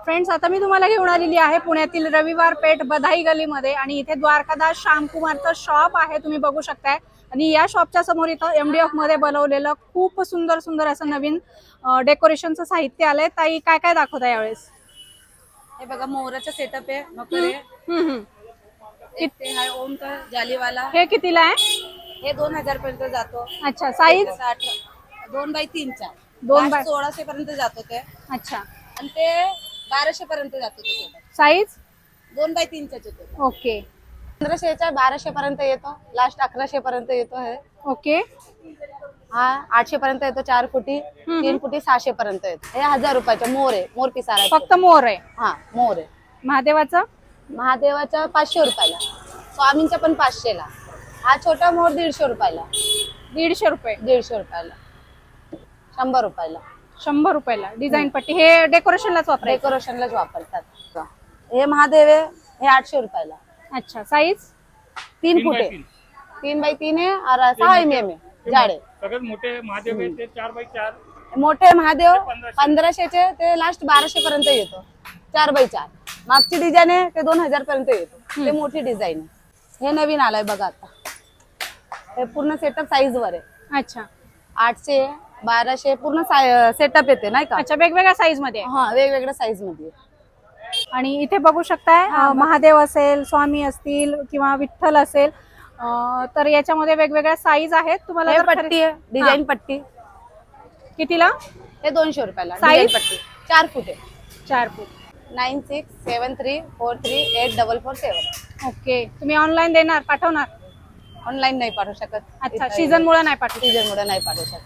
Friends, आता मी तुम्हाला घेऊन आलेली आहे पुण्यातील रविवार पेठ बधाई गलीमध्ये आणि इथे द्वारकादास श्यामकुमारचं शॉप आहे, तुम्ही बघू शकताय. आणि या शॉपच्या समोर इथं MDF मध्ये बनवलेलं खूप सुंदर सुंदर असं नवीन डेकोरेशनचं साहित्य आलंय. ताई, काय काय दाखवता यावेळेस? हे बघा, मोराचा सेटअप आहे. मकरे हा ओम का जालीवाला. हे कितीला आहे? हे 2000 पर्यंत जातो. अच्छा, साईज 2x3 चा 2x16 पर्यंत जातो ते. अच्छा, आणि ते 1200 पर्यंत जातो ते. साईज 2x3 चा येतो. ओके 1500चा 1200 पर्यंत येतो. लास्ट 1100 पर्यंत येतो. हे ओके. हा 800 पर्यंत येतो. 4 फुटी 3 फुटी 600 पर्यंत येतो. हे 1000 रुपयाचा मोर आहे. मोर पिसारा आहे. फक्त मोर आहे. हा मोर आहे. महादेवाचा महादेवाचा 500 रुपयाला. स्वामींचा पण 500 ला. हा छोटा मोर 150 रुपयाला. 150 रुपये. 150 रुपयाला. 100 रुपयाला. 100 रुपयाला. डिझाईन पट्टी हे डेकोरेशनलाच वापरायचं. डेकोरेशनलाच वापरतात. हे महादेव आहे. हे 800 रुपयाला. अच्छा, साईज 3 फुटे 3x3 आहे और 6 mm आहे. जाडे सगळ्यात मोठे महादेव आहे ते 4x4. मोठे महादेव 1500चे ते लास्ट 1200 पर्यंत येतो. 4x4 मागची डिझाईन आहे ते 2000 पर्यंत येतो. ते मोठी डिझाईन आहे. हे नवीन आलंय बघा आता. हे पूर्ण सेटअप साईज वर आहे. अच्छा 800 1200 पूर्ण सेटअप येते नाही का. अच्छा, वेगवेगळ्या साईज मध्ये. हा वेगवेगळ्या साईज मध्ये. आणि इथे बघू शकताय महादेव असेल, स्वामी असतील किंवा विठ्ठल असेल, तर याच्यामध्ये वेगवेगळ्या साईज आहेत. तुम्हाला हे जर पट्टी आहे. डिझाईन पट्टी कितीला? हे 200 रुपयाला. Size? डिझाईन पट्टी 4 फुटे 4 फूट. 9673438447. ओके. तुम्ही ऑनलाईन देणार, पाठवणार? ऑनलाईन नाही पाठवू शकत. अच्छा, सीझन मुळे नाही पाठवू. सीझन मुळे नाही पाठवू शकत.